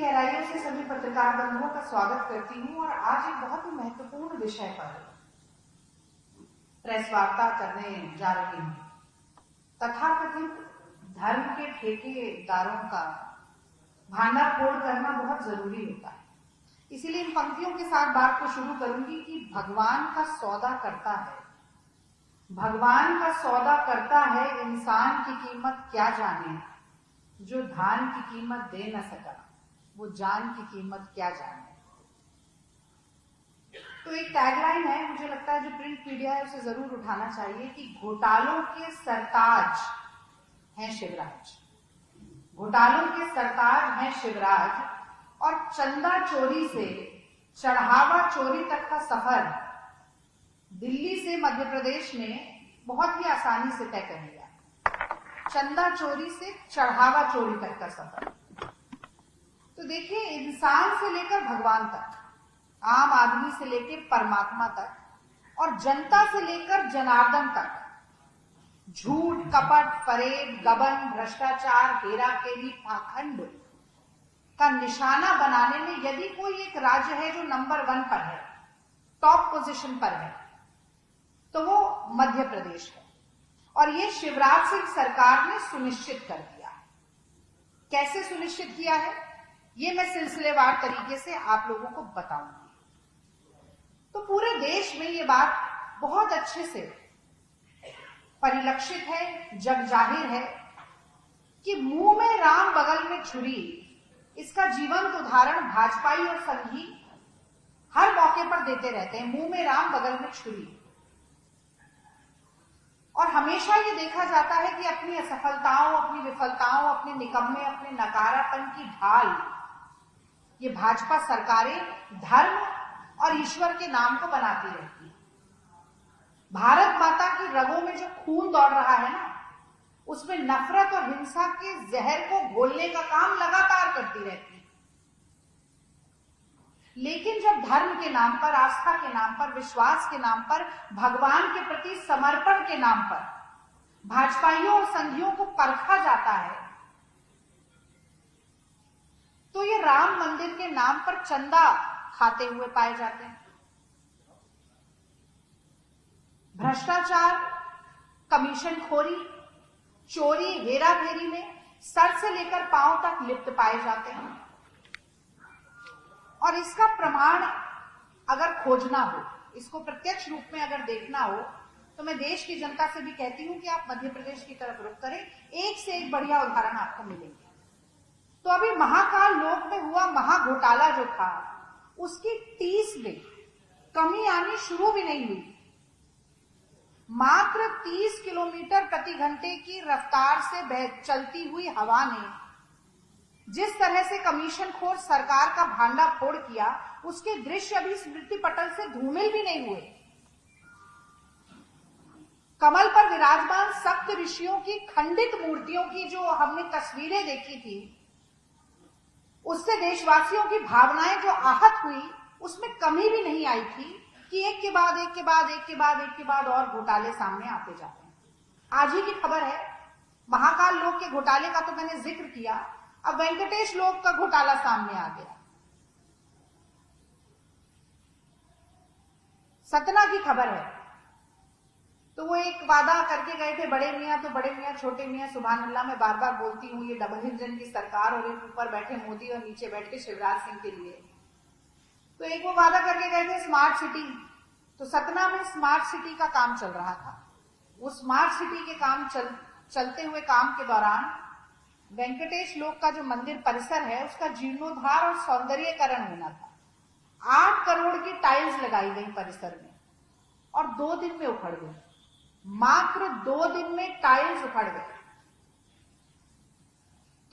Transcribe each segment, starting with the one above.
गहराइयों से सभी पत्रकार बंधुओं का स्वागत करती हूँ और आज एक बहुत ही महत्वपूर्ण विषय पर प्रेस वार्ता करने जा रही हूँ। तथाकथित धर्म के ठेकेदारों का भांडा फोड़ करना बहुत जरूरी होता है। इसीलिए इन पंक्तियों के साथ बात को शुरू करूंगी कि भगवान का सौदा करता है, भगवान का सौदा करता है, इंसान की कीमत क्या जाने, जो धान की कीमत दे न सका वो जान की कीमत क्या जाने। तो एक टैगलाइन है, मुझे लगता है जो प्रिंट मीडिया है उसे जरूर उठाना चाहिए कि घोटालों के सरताज हैं शिवराज, घोटालों के सरताज हैं शिवराज और चंदा चोरी से चढ़ावा चोरी तक का सफर दिल्ली से मध्य प्रदेश ने बहुत ही आसानी से तय कर लिया। चंदा चोरी से चढ़ावा चोरी तक का सफर। तो देखिए, इंसान से लेकर भगवान तक, आम आदमी से लेकर परमात्मा तक और जनता से लेकर जनार्दन तक झूठ, कपट, फरेब, गबन, भ्रष्टाचार, हेराफेरी, पाखंड का निशाना बनाने में यदि कोई एक राज्य है जो नंबर 1 पर है, टॉप पोजीशन पर है, तो वो मध्य प्रदेश है। और ये शिवराज सिंह सरकार ने सुनिश्चित कर दिया। कैसे सुनिश्चित किया है ये मैं सिलसिलेवार तरीके से आप लोगों को बताऊंगी। तो पूरे देश में ये बात बहुत अच्छे से परिलक्षित है, जग जाहिर है कि मुंह में राम बगल में छुरी, इसका जीवंत उदाहरण भाजपाई और संघी हर मौके पर देते रहते हैं। मुंह में राम बगल में छुरी। और हमेशा ये देखा जाता है कि अपनी असफलताओं, अपनी विफलताओं, अपने निकम्मे, अपने नकारापन की ढाल ये भाजपा सरकारें धर्म और ईश्वर के नाम को बनाती रहती है। भारत माता की रगों में जो खून दौड़ रहा है ना, उसमें नफरत और हिंसा के जहर को घोलने का काम लगातार करती रहती है। लेकिन जब धर्म के नाम पर, आस्था के नाम पर, विश्वास के नाम पर, भगवान के प्रति समर्पण के नाम पर भाजपाइयों और संघियों को परखा जाता है, तो ये राम मंदिर के नाम पर चंदा खाते हुए पाए जाते हैं। भ्रष्टाचार, कमीशनखोरी, चोरी, हेराफेरी में सर से लेकर पांव तक लिप्त पाए जाते हैं। और इसका प्रमाण अगर खोजना हो, इसको प्रत्यक्ष रूप में अगर देखना हो, तो मैं देश की जनता से भी कहती हूं कि आप मध्य प्रदेश की तरफ रुख करें, एक से एक बढ़िया उदाहरण आपको मिलेंगे। तो अभी महाकाल लोक में हुआ महाघोटाला जो था, उसकी 30 में कमी आनी शुरू भी नहीं हुई। मात्र 30 किलोमीटर प्रति घंटे की रफ्तार से चलती हुई हवा ने जिस तरह से कमीशनखोर सरकार का भांडा फोड़ किया, उसके दृश्य अभी स्मृति पटल से धूमिल भी नहीं हुए। कमल पर विराजमान सप्त ऋषियों की खंडित मूर्तियों की जो हमने तस्वीरें देखी थी, उससे देशवासियों की भावनाएं जो आहत हुई, उसमें कमी भी नहीं आई थी कि एक के बाद एक के बाद एक के बाद एक के बाद और घोटाले सामने आते जाते हैं। आज ही की खबर है, महाकाल लोक के घोटाले का तो मैंने जिक्र किया, अब वेंकटेश लोक का घोटाला सामने आ गया। सतना की खबर है, तो वो एक वादा करके गए थे बड़े मियां, तो बड़े मियां छोटे मियां सुभान अल्लाह, मैं बार बार बोलती हूँ, ये डबल इंजन की सरकार और एक ऊपर बैठे मोदी और नीचे बैठे शिवराज सिंह के लिए। तो एक वो वादा करके गए थे स्मार्ट सिटी, तो सतना में स्मार्ट सिटी का काम चल रहा था। वो स्मार्ट सिटी के काम चलते हुए काम के दौरान वेंकटेश लोक का जो मंदिर परिसर है, उसका जीर्णोद्धार और सौंदर्यीकरण होना था। 8 करोड़ की टाइल्स लगाई गई परिसर में और 2 दिन में उखड़ गई। मात्र 2 दिन में टाइल्स उखड़ गए।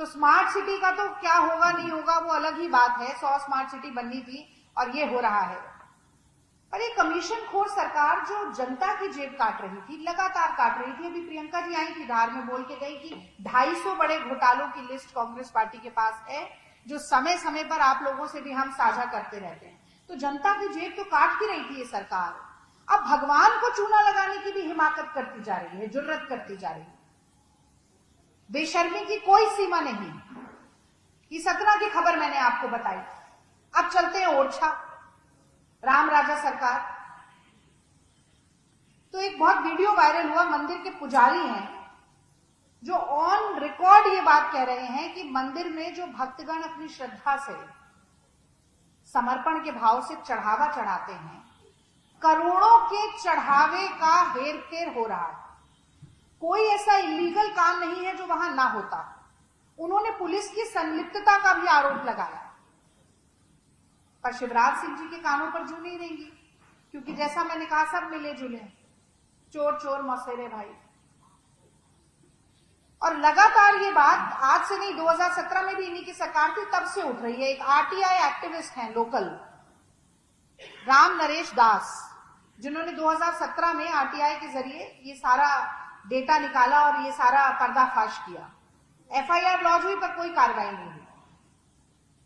तो स्मार्ट सिटी का तो क्या होगा नहीं होगा वो अलग ही बात है। 100 स्मार्ट सिटी बननी थी और ये हो रहा है। पर ये कमीशनखोर सरकार जो जनता की जेब काट रही थी, लगातार काट रही थी। अभी प्रियंका जी आई थी धार में, बोल के गई कि 250 बड़े घोटालों की लिस्ट कांग्रेस पार्टी के पास है, जो समय समय पर आप लोगों से भी हम साझा करते रहते हैं। तो जनता की जेब तो काट ही रही थी ये सरकार। अब भगवान को चूना लगाने की भी हिमाकत करती जा रही है, जुर्रत करती जा रही है। बेशर्मी की कोई सीमा नहीं। ये सतना की खबर मैंने आपको बताई। अब चलते हैं ओरछा, राम राजा सरकार। तो एक बहुत वीडियो वायरल हुआ, मंदिर के पुजारी हैं जो ऑन रिकॉर्ड ये बात कह रहे हैं कि मंदिर में जो भक्तगण अपनी श्रद्धा से, समर्पण के भाव से चढ़ावा चढ़ाते हैं, करोड़ों के चढ़ावे का हेरफेर हो रहा है। कोई ऐसा इलीगल काम नहीं है जो वहां ना होता। उन्होंने पुलिस की संलिप्तता का भी आरोप लगाया, पर शिवराज सिंह जी के कानों पर जू नहीं रहेंगी, क्योंकि जैसा मैंने कहा सब मिले जुले, चोर चोर मौसेरे भाई। और लगातार ये बात आज से नहीं, 2017 में भी इन्हीं की सरकार थी, तब से उठ रही है। एक आरटीआई एक्टिविस्ट हैं लोकल, राम नरेश दास, जिन्होंने 2017 में आरटीआई के जरिए ये सारा डेटा निकाला और ये सारा पर्दाफाश किया। एफआईआर लॉन्च हुई पर कोई कार्रवाई नहीं हुई।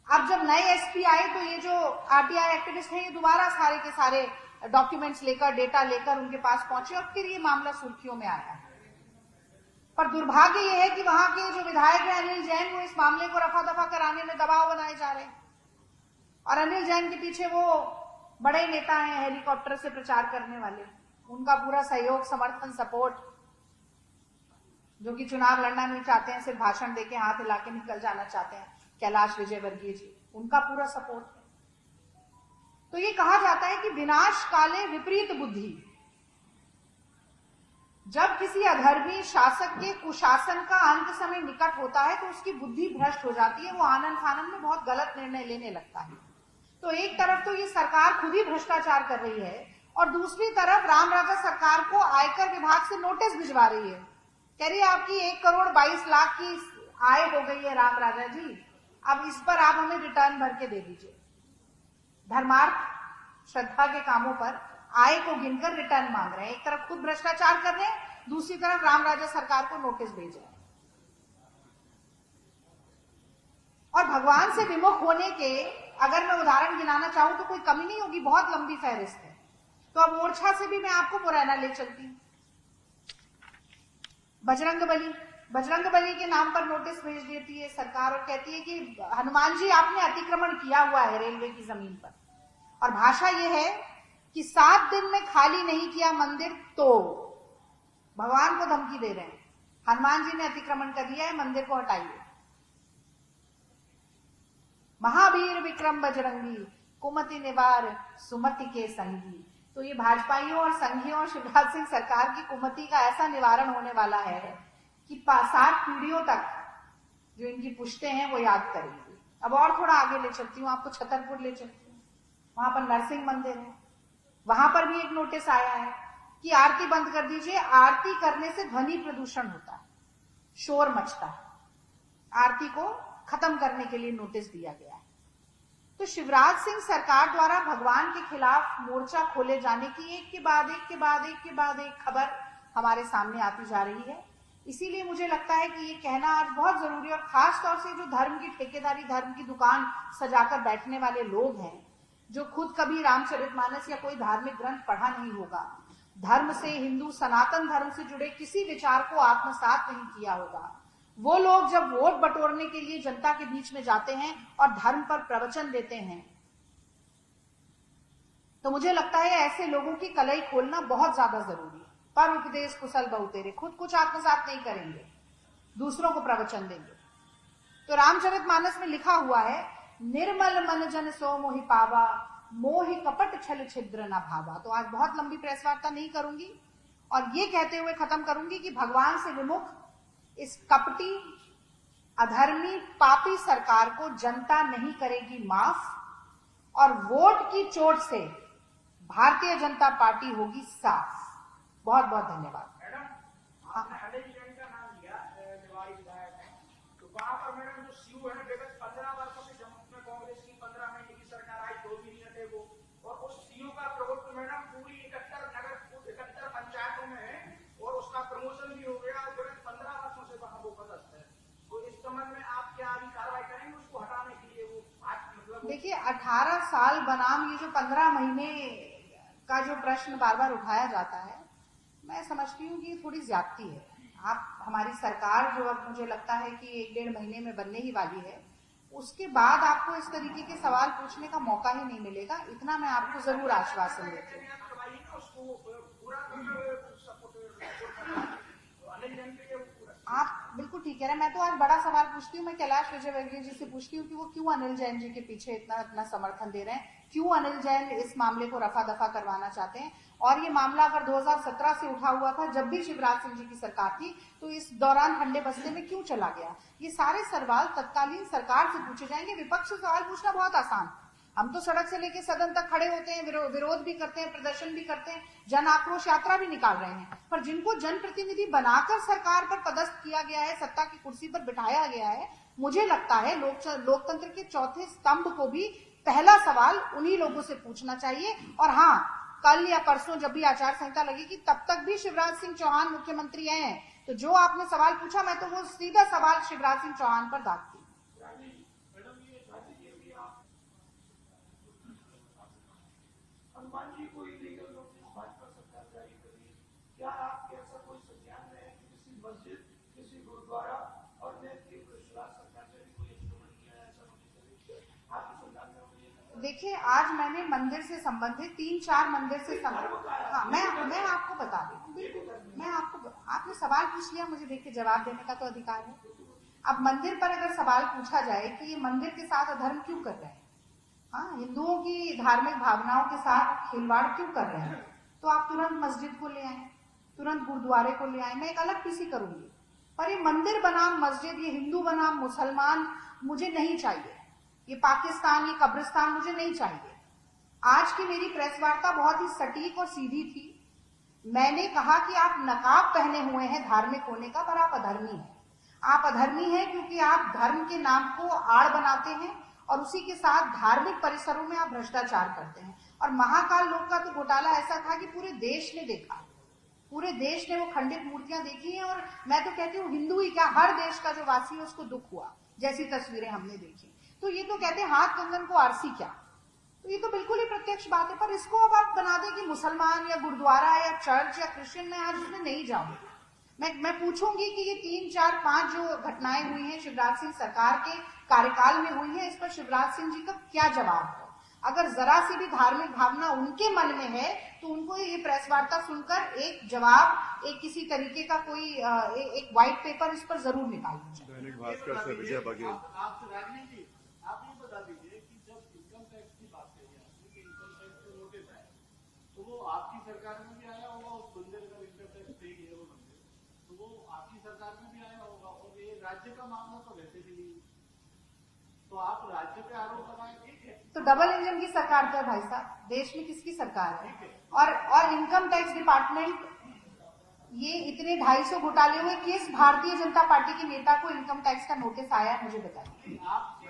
अब जब नए एसपी आए तो ये जो आरटीआई एक्टिविस्ट हैं ये दोबारा सारे के सारे डॉक्यूमेंट्स लेकर, डेटा लेकर उनके पास पहुंचे और फिर ये मामला सुर्खियों में आया। पर दुर्भाग्य ये है कि वहां के जो विधायक हैं अनिल जैन, वो इस मामले को रफा दफा कराने में दबाव बनाए जा रहे हैं। और अनिल जैन के पीछे वो बड़े नेता हैं हेलीकॉप्टर से प्रचार करने वाले, उनका पूरा सहयोग, समर्थन, सपोर्ट, जो कि चुनाव लड़ना नहीं चाहते हैं, सिर्फ भाषण देके हाथ हिला के निकल जाना चाहते हैं, कैलाश विजयवर्गीय जी, उनका पूरा सपोर्ट है। तो ये कहा जाता है कि विनाश काले विपरीत बुद्धि। जब किसी अधर्मी शासक के कुशासन का अंत समय निकट होता है तो उसकी बुद्धि भ्रष्ट हो जाती है, वो आनन फानन में बहुत गलत निर्णय लेने लगता है। तो एक तरफ तो ये सरकार खुद ही भ्रष्टाचार कर रही है और दूसरी तरफ राम राजा सरकार को आयकर विभाग से नोटिस भिजवा रही है, कह रही है आपकी 1,22,00,000 की आय हो गई है राम राजा जी, अब इस पर आप हमें रिटर्न भर के दे दीजिए। धर्मार्थ श्रद्धा के कामों पर आय को गिनकर रिटर्न मांग रहे हैं। एक तरफ खुद भ्रष्टाचार कर रहे हैं, दूसरी तरफ राम राजा सरकार को नोटिस भेज रहे हैं। और भगवान से विमुख होने के अगर मैं उदाहरण गिनाना चाहूं तो कोई कमी नहीं होगी, बहुत लंबी फहरिस्त है। तो अब ओरछा से भी मैं आपको मुरैना ले चलती हूं। बजरंग बली के नाम पर नोटिस भेज देती है सरकार और कहती है कि हनुमान जी आपने अतिक्रमण किया हुआ है रेलवे की जमीन पर, और भाषा यह है कि 7 दिन में खाली नहीं किया मंदिर तो भगवान को धमकी दे रहे हैं, हनुमान जी ने अतिक्रमण कर दिया है, मंदिर को हटाइए। महावीर विक्रम बजरंगी, कुमति निवार सुमति के संगी। तो ये भाजपाइयों और संघियों और शिवराज सिंह सरकार की कुमति का ऐसा निवारण होने वाला है कि 7 पीढ़ियों तक जो इनकी पुश्ते हैं वो याद करेंगी। अब और थोड़ा आगे ले चलती हूँ, आपको छतरपुर ले चलती हूँ। वहां पर नरसिंह मंदिर है, वहां पर भी एक नोटिस आया है कि आरती बंद कर दीजिए, आरती करने से ध्वनि प्रदूषण होता है, शोर मचता है। आरती को खत्म करने के लिए नोटिस दिया गया है। तो शिवराज सिंह सरकार द्वारा भगवान के खिलाफ मोर्चा खोले जाने की एक के बाद एक खबर हमारे सामने आती जा रही है। इसीलिए मुझे लगता है कि ये कहना आज बहुत जरूरी है, और खास तौर से जो धर्म की ठेकेदारी, धर्म की दुकान सजाकर बैठने वाले लोग हैं, जो खुद कभी रामचरितमानस या कोई धार्मिक ग्रंथ पढ़ा नहीं होगा, धर्म से, हिंदू सनातन धर्म से जुड़े किसी विचार को आत्मसात नहीं किया होगा, वो लोग जब वोट बटोरने के लिए जनता के बीच में जाते हैं और धर्म पर प्रवचन देते हैं, तो मुझे लगता है ऐसे लोगों की कलई खोलना बहुत ज्यादा जरूरी है। पर उपदेश कुशल बहु तेरे, खुद कुछ आत्मसात नहीं करेंगे, दूसरों को प्रवचन देंगे। तो रामचरितमानस में लिखा हुआ है, निर्मल मन जन सो मोहि पावा, मोहि कपट छल छिद्र न भावा। तो आज बहुत लंबी प्रेस वार्ता नहीं करूंगी और ये कहते हुए खत्म करूंगी कि भगवान से विमुख इस कपटी, अधर्मी, पापी सरकार को जनता नहीं करेगी माफ, और वोट की चोट से भारतीय जनता पार्टी होगी साफ। बहुत बहुत धन्यवाद। मैडम, आपने अनिल जैन का नाम लिया, निवाड़ी विधायक है, तो वहां पर मैडम जो सीयू है विगत 15 वर्षों से जम्मू में कांग्रेस की 15 महीने की सरकार आई, 2 भी नहीं हटे वो, और उस सीयू का प्रभुत्व मैडम पूरी 71 पंचायतों में है और उसका प्रमोशन भी हो गया, विगत 15 वर्षों से वहां वो पदस्थ है। तो इस संबंध में आप क्या अभी कार्रवाई करेंगे उसको हटाने के लिए? वो मतलब देखिए, 18 साल बनाम ये जो 15 महीने का जो प्रश्न बार बार उठाया जाता है, मैं समझती हूँ कि थोड़ी ज्यादती है। आप, हमारी सरकार जो अब मुझे लगता है कि 1-1.5 महीने में बनने ही वाली है, उसके बाद आपको इस तरीके के सवाल पूछने का मौका ही नहीं मिलेगा, इतना मैं आपको जरूर आश्वासन देती हूँ। आप बिल्कुल ठीक कह रहे हैं। मैं तो आज बड़ा सवाल पूछती हूँ, मैं कैलाश विजयवर्गीय जी से पूछती हूँ कि वो क्यों अनिल जैन जी के पीछे इतना अपना समर्थन दे रहे हैं, क्यों अनिल जैन इस मामले को रफा दफा करवाना चाहते हैं। और ये मामला अगर 2017 से उठा हुआ था, जब भी शिवराज सिंह जी की सरकार थी, तो इस दौरान ठंडे बस्ते में क्यों चला गया? ये सारे सवाल तत्कालीन सरकार से पूछे जाएंगे। विपक्ष से सवाल पूछना बहुत आसान, हम तो सड़क से लेके सदन तक खड़े होते हैं, विरोध भी करते हैं, प्रदर्शन भी करते हैं, जन आक्रोश यात्रा भी निकाल रहे हैं, पर जिनको जनप्रतिनिधि बनाकर सरकार पर पदस्थ किया गया है, सत्ता की कुर्सी पर बिठाया गया है, मुझे लगता है लोकतंत्र के चौथे स्तंभ को भी पहला सवाल उन्हीं लोगों से पूछना चाहिए। और हाँ, कल या परसों जब भी आचार संहिता लगेगी, तब तक भी शिवराज सिंह चौहान मुख्यमंत्री हैं, तो जो आपने सवाल पूछा, मैं तो वो सीधा सवाल शिवराज सिंह चौहान पर दागती। हनुमान जी को इलीगल नोटिस भाजपा सरकार जारी कर रही है, क्या आपके ऐसा कोई संज्ञान में है कि किसी मस्जिद, किसी गुरुद्वारा और नेत्री को विश्वास सरकार से कोई आक्रमण किया है, ऐसा नोटिस आपके संज्ञान में हो? देखिए, आज मैंने मंदिर से संबंधित 3-4 मंदिर से संबंधित, हाँ, मैं आपको बता दूं, मैं आपने सवाल पूछ लिया, मुझे देख के जवाब देने का तो अधिकार है। अब मंदिर पर अगर सवाल पूछा जाए कि ये मंदिर के साथ अधर्म क्यों कर रहे हैं, हाँ, हिंदुओं की धार्मिक भावनाओं के साथ खिलवाड़ क्यों कर रहे हैं, तो आप तुरंत मस्जिद को ले आए, तुरंत गुरुद्वारे को ले आए, मैं एक अलग पीसी करूंगी। पर ये मंदिर बनाम मस्जिद, ये हिंदू बनाम मुसलमान मुझे नहीं चाहिए, ये पाकिस्तान, ये कब्रिस्तान मुझे नहीं चाहिए। आज की मेरी प्रेस वार्ता बहुत ही सटीक और सीधी थी। मैंने कहा कि आप नकाब पहने हुए हैं धार्मिक होने का, पर आप अधर्मी हैं। आप अधर्मी हैं क्योंकि आप धर्म के नाम को आड़ बनाते हैं और उसी के साथ धार्मिक परिसरों में आप भ्रष्टाचार करते हैं। और महाकाल लोक का तो घोटाला ऐसा था कि पूरे देश ने देखा, पूरे देश ने वो खंडित मूर्तियां देखी हैं। और मैं तो कहती हूँ, हिंदू ही क्या, हर देश का जो वासी है उसको दुख हुआ जैसी तस्वीरें हमने देखी। तो ये तो कहते हैं हाथ कंगन को आरसी क्या, तो ये तो बिल्कुल ही प्रत्यक्ष बात है। पर इसको अब आप बना दें कि मुसलमान या गुरुद्वारा या चर्च या क्रिश्चियन, मैं आज उसमें नहीं जाऊंगी। मैं पूछूंगी कि ये 3, 4, 5 जो घटनाएं हुई हैं शिवराज सिंह सरकार के कार्यकाल में हुई है, इस पर शिवराज सिंह जी का क्या जवाब है। अगर जरा सी भी धार्मिक भावना उनके मन में है तो उनको ये प्रेस वार्ता सुनकर एक जवाब, एक किसी तरीके का कोई एक व्हाइट पेपर इस पर जरूर निकालना चाहिए। दैनिक भास्कर से विजय बघेल। आप रागिनी जी, आप ये बता दीजिए कि जब इनकम टैक्स की बात कही आपने कि इनकम टैक्स का नोटिस आया, तो वो आपकी सरकार में भी आया होगा, उस मंदिर का इनकम टैक्स पे है वो मंदिर, तो वो आपकी सरकार में भी आया होगा। और ये राज्य का मामला तो वैसे भी नहीं, तो आप राज्य पे आरोप लगाए, ठीक है, तो डबल इंजन की सरकार तो है भाई साहब, देश में किसकी सरकार है? और इनकम टैक्स डिपार्टमेंट, ये इतने 250 घोटाले हुए, किस भारतीय जनता पार्टी के नेता को इनकम टैक्स का नोटिस आया मुझे बताइए?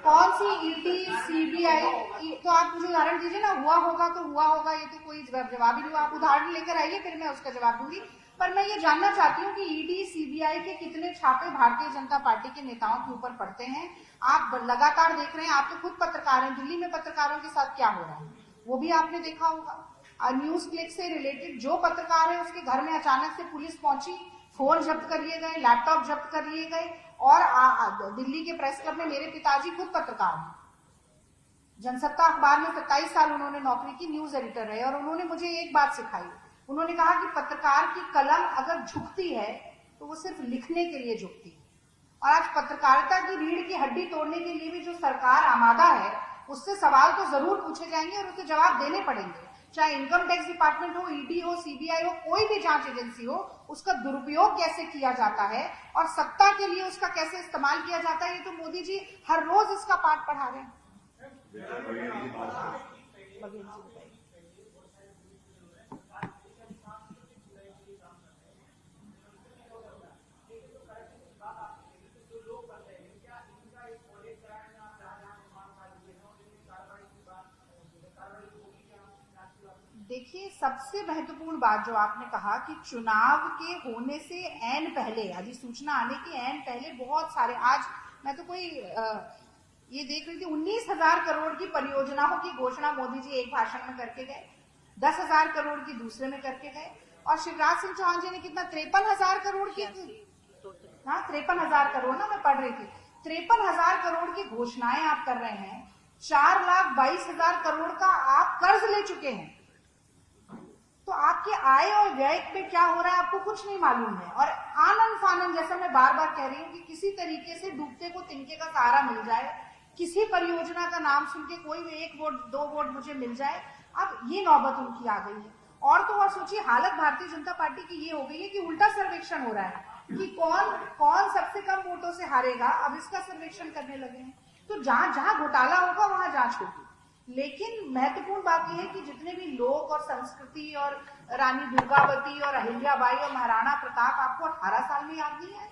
कौन सी ईडी, सीबीआई? तो आप मुझे उदाहरण दीजिए ना, हुआ होगा तो हुआ होगा, ये तो कोई जवाब ही नहीं हुआ। आप उदाहरण लेकर आइए, फिर मैं उसका जवाब दूंगी। पर मैं ये जानना चाहती हूँ कि ईडी, सीबीआई के कितने छापे भारतीय जनता पार्टी के नेताओं के ऊपर पड़ते हैं। आप लगातार देख रहे हैं, आप तो खुद पत्रकार हैं, दिल्ली में पत्रकारों के साथ क्या हो रहा है वो भी आपने देखा होगा। न्यूज क्लिक से रिलेटेड जो पत्रकार है, उसके घर में अचानक से पुलिस पहुंची, फोन जब्त कर लिए गए, लैपटॉप जब्त कर लिए गए। और दिल्ली के प्रेस क्लब में मेरे पिताजी खुद पत्रकार हैं, जनसत्ता अखबार में 27 साल उन्होंने नौकरी की, न्यूज एडिटर रहे। और उन्होंने मुझे एक बात सिखाई, उन्होंने कहा कि पत्रकार की कलम अगर झुकती है तो वो सिर्फ लिखने के लिए झुकती है। और आज पत्रकारिता की रीढ़ की हड्डी तोड़ने के लिए भी जो सरकार आमादा है, उससे सवाल तो जरूर पूछे जाएंगे और उसके जवाब देने पड़ेंगे। चाहे इनकम टैक्स डिपार्टमेंट हो, ईडी हो, सीबीआई हो, कोई भी जांच एजेंसी हो, उसका दुरुपयोग कैसे किया जाता है और सत्ता के लिए उसका कैसे इस्तेमाल किया जाता है, ये तो मोदी जी हर रोज इसका पाठ पढ़ा रहे हैं। देखिए, सबसे महत्वपूर्ण बात जो आपने कहा कि चुनाव के होने से ऐन पहले, अधिसूचना आने के ऐन पहले बहुत सारे, आज मैं तो कोई ये देख रही थी, 19,000 करोड़ की परियोजनाओं की घोषणा मोदी जी एक भाषण में करके गए, 10,000 करोड़ की दूसरे में करके गए। और शिवराज सिंह चौहान जी ने कितना, 53,000 करोड़ की, हाँ 53,000 करोड़ ना, मैं पढ़ रही थी, 53,000 करोड़ की घोषणाएं आप कर रहे हैं, 4,22,000 करोड़ का आप कर्ज ले चुके हैं, तो आपके आय और व्यय पे क्या हो रहा है आपको कुछ नहीं मालूम है। और आनन फानन, जैसा मैं बार बार कह रही हूँ कि किसी तरीके से डूबते को तिनके का सहारा मिल जाए, किसी परियोजना का नाम सुन के कोई 1 वोट 2 वोट मुझे मिल जाए, अब ये नौबत उनकी आ गई है। और तो और सोचिए, हालत भारतीय जनता पार्टी की ये हो गई है कि उल्टा सर्वेक्षण हो रहा है कि कौन सबसे कम वोटों से हारेगा, अब इसका सर्वेक्षण करने लगे हैं। तो जहां जहां घोटाला होगा वहां जांच होगी। लेकिन महत्वपूर्ण बात यह है कि जितने भी लोक और संस्कृति और रानी दुर्गावती और अहिल्याबाई और महाराणा प्रताप आपको 18 साल में याद नहीं आए,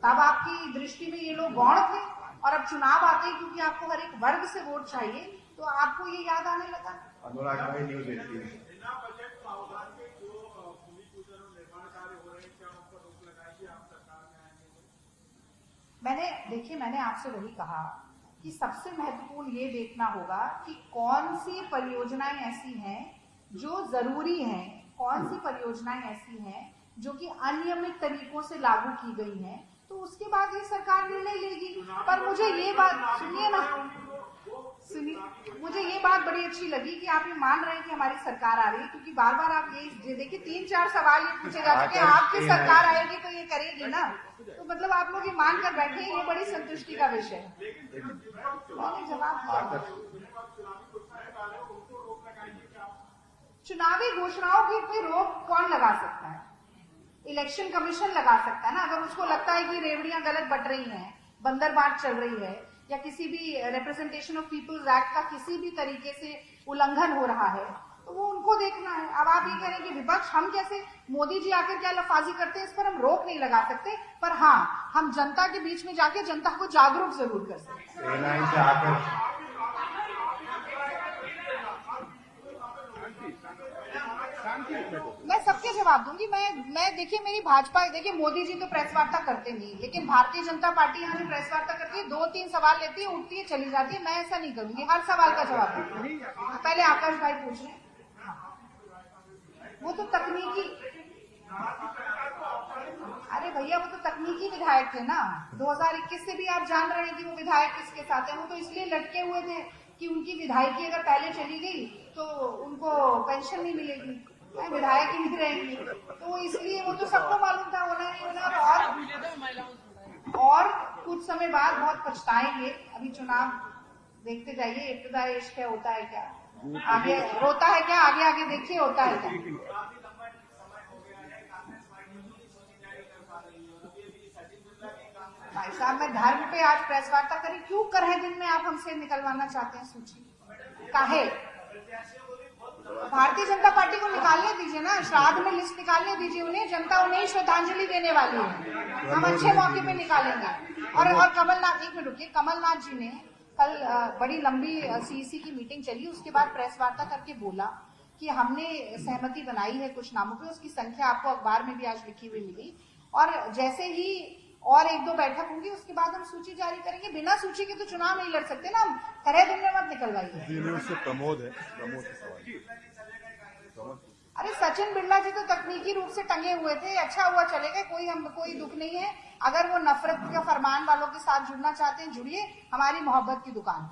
तब आपकी दृष्टि में ये लोग गौण थे, और अब चुनाव आते ही क्योंकि आपको हर एक वर्ग से वोट चाहिए तो आपको ये याद आने लगा। अनुराग भाई, न्यूज़ 18। बिना बजट प्रावधान के जो भूमि पूजन और निर्माण कार्य हो रहे हैं, क्या उन पर रोक लगाएगी आप सरकार में आएंगे? मैंने आपसे वही कहा कि सबसे महत्वपूर्ण ये देखना होगा कि कौन सी परियोजनाएं ऐसी हैं जो जरूरी हैं, कौन सी परियोजनाएं ऐसी हैं जो कि अनियमित तरीकों से लागू की गई हैं, तो उसके बाद ये सरकार निर्णय लेगी। पर मुझे ये बात सुनिए ना, मुझे ये बात बड़ी अच्छी लगी कि आप ये मान रहे हैं कि हमारी सरकार आ रही है, क्योंकि बार बार आप ये देखिए 3-4 सवाल ये पूछे जा चुके हैं, आपकी सरकार आएगी तो ये करेगी ना, तो मतलब आप लोग ये मान कर बैठे हैं, ये बड़ी संतुष्टि का विषय है। मैंने जवाब दिया, चुनावी घोषणाओं की पे रोक कौन लगा सकता है? इलेक्शन कमीशन लगा सकता है ना, अगर उसको लगता है कि रेवड़ियां गलत बट रही हैं, बंदरबांट चल रही है, या किसी भी रिप्रेजेंटेशन ऑफ पीपल्स एक्ट का किसी भी तरीके से उल्लंघन हो रहा है, तो वो उनको देखना है। अब आप ये कह रहे हैं कि विपक्ष, हम कैसे, मोदी जी आकर क्या लफाजी करते हैं, इस पर हम रोक नहीं लगा सकते, पर हाँ, हम जनता के बीच में जाके जनता को जागरूक जरूर कर सकते हैं। मैं सबके जवाब दूंगी। मैं देखिए, मेरी भाजपा, देखिए मोदी जी तो प्रेस वार्ता करते नहीं, लेकिन भारतीय जनता पार्टी यहाँ जो प्रेस वार्ता करती है 2-3 सवाल लेती है, उठती है, चली जाती है। मैं ऐसा नहीं करूंगी, हर सवाल का जवाब दूंगी। पहले आकाश भाई पूछ रहे हैं, वो तो तकनीकी, अरे भैया वो तो तकनीकी विधायक थे ना, 2021 से भी आप जान रहे हैं कि वो विधायक किसके साथ है। वो तो इसलिए लटके हुए थे कि उनकी विधायकी अगर पहले चली गई तो उनको पेंशन नहीं मिलेगी, विधायक ही नहीं रहेंगे, तो इसलिए वो तो सबको मालूम था होना नहीं होना। और कुछ समय बाद बहुत पछताएंगे। अभी चुनाव देखते जाइए, इब्तिदा इश्क क्या होता है, क्या आगे रोता है, क्या आगे आगे देखिए होता है क्या। भाई साहब, मैं धर्म पे आज प्रेस वार्ता करी, क्यों कर है दिन में आप हमसे निकलवाना चाहते हैं सूची? काहे? भारतीय जनता पार्टी को निकालने दीजिए ना, श्राद्ध में लिस्ट निकालने दीजिए उन्हें, जनता उन्हें श्रद्धांजलि देने वाली है, हम अच्छे मौके पे निकालेंगे। और कमलनाथ, एक मिनट रुकिए, कमलनाथ जी ने कल बड़ी लंबी सीईसी की मीटिंग चली, उसके बाद प्रेस वार्ता करके बोला कि हमने सहमति बनाई है कुछ नामों पे, उसकी संख्या आपको अखबार में भी आज लिखी हुई मिली, और जैसे ही और 1-2 बैठक होंगी उसके बाद हम सूची जारी करेंगे। बिना सूची के तो चुनाव नहीं लड़ सकते ना, हम तरह दिन में मत निकलवाइए। प्रमोद है, प्रमोद सवाल। अरे सचिन बिरला जी तो तकनीकी रूप से टंगे हुए थे, अच्छा हुआ चले गए, कोई दुख नहीं है। अगर वो नफरत के फरमान वालों के साथ जुड़ना चाहते हैं जुड़िए, हमारी मोहब्बत की दुकान।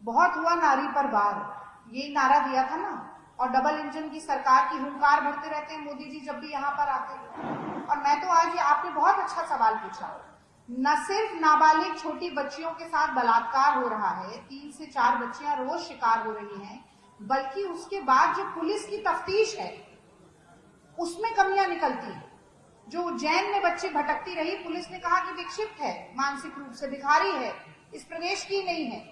बहुत हुआ नारी पर वार, ये नारा दिया था ना, और डबल इंजन की सरकार की हुंकार भरते रहते हैं मोदी जी जब भी यहाँ पर आते हैं। और मैं तो आज, आपने बहुत अच्छा सवाल पूछा, न सिर्फ नाबालिग छोटी बच्चियों के साथ बलात्कार हो रहा है, 3 से 4 बच्चियां रोज शिकार हो रही हैं, बल्कि उसके बाद जो पुलिस की तफ्तीश है उसमें कमियां निकलती हैं। जो उज्जैन में बच्ची भटकती रही, पुलिस ने कहा कि विक्षिप्त है, मानसिक रूप से भिखारी है, इस प्रदेश की नहीं है,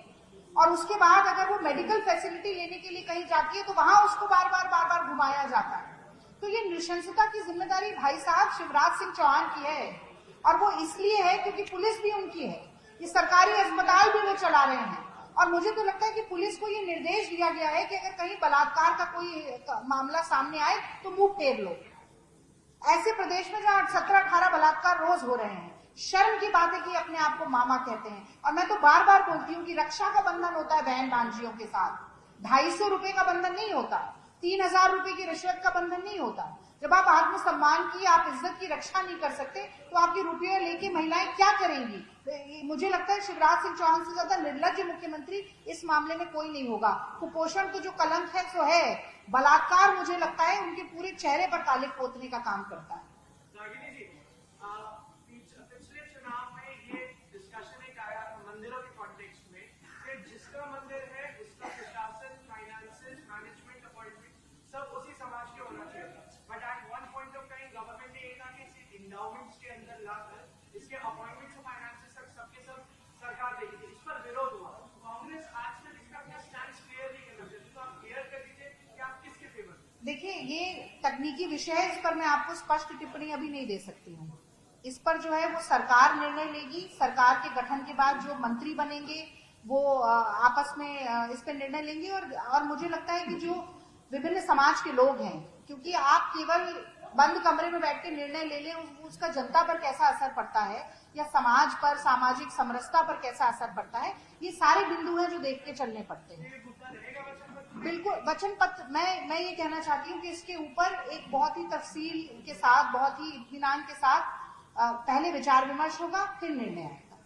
और उसके बाद अगर वो मेडिकल फैसिलिटी लेने के लिए कहीं जाती है तो वहां उसको बार बार घुमाया जाता है। तो ये नृशंसता की जिम्मेदारी भाई साहब शिवराज सिंह चौहान की है, और वो इसलिए है क्योंकि पुलिस भी उनकी है, ये सरकारी अस्पताल भी वो चला रहे हैं, और मुझे तो लगता है कि पुलिस को ये निर्देश दिया गया है कि अगर कहीं बलात्कार का कोई मामला सामने आए तो मुंह फेर लो। ऐसे प्रदेश में जहां 17-18 बलात्कार रोज हो रहे हैं, शर्म की बात है कि अपने आप को मामा कहते हैं। और मैं तो बार बार बोलती हूँ कि रक्षा का बंधन होता है बहन भांजियों के साथ, 250 रुपए का बंधन नहीं होता, 3000 रुपए की रिश्वत का बंधन नहीं होता। जब आप आत्मसम्मान की, आप इज्जत की रक्षा नहीं कर सकते तो आपके रुपये लेके महिलाएं क्या करेंगी। मुझे लगता है शिवराज सिंह चौहान से ज्यादा निर्लज्ज मुख्यमंत्री इस मामले में कोई नहीं होगा। कुपोषण तो जो कलंक है सो है, बलात्कार मुझे लगता है उनके पूरे चेहरे पर कालिक पोतने का काम करता है। पिछले चुनाव में ये डिस्कशन एक आया मंदिरों के कॉन्टेक्स्ट में कि जिसका मंदिर है उसका प्रशासन, फाइनेंसेस, मैनेजमेंट, अपॉइंटमेंट सब उसी समाज के होना चाहिए। But at one point of time government ने ये कहा कि इसे इंडाउमेंट्स के अंदर लाकर इसके अपॉइंटमेंट्स और फाइनेंसेस तक सबके सब सरकार देगी। इस पर विरोध हुआ। कांग्रेस आज तक इसका अपना स्टैंड क्लियर नहीं करना चाहती, तो आप क्लियर कर दीजिए कि आप किसके फेवर। देखिए, ये तकनीकी विषय है, इस पर मैं आपको स्पष्ट टिप्पणी अभी नहीं दे सकती हूँ। इस पर जो है वो सरकार निर्णय लेगी। सरकार के गठन के बाद जो मंत्री बनेंगे वो आपस में इस पर निर्णय लेंगे। और मुझे लगता है कि जो विभिन्न समाज के लोग हैं, क्योंकि आप केवल बंद कमरे में बैठ के निर्णय ले लें, उसका जनता पर कैसा असर पड़ता है या समाज पर, सामाजिक समरसता पर कैसा असर पड़ता है, ये सारे बिंदु हैं जो देख के चलने पड़ते हैं। बिल्कुल वचन पत्र, मैं ये कहना चाहती हूँ कि इसके ऊपर एक बहुत ही तफसील के साथ, बहुत ही इत्मीनान के साथ पहले विचार विमर्श होगा, फिर निर्णय आएगा।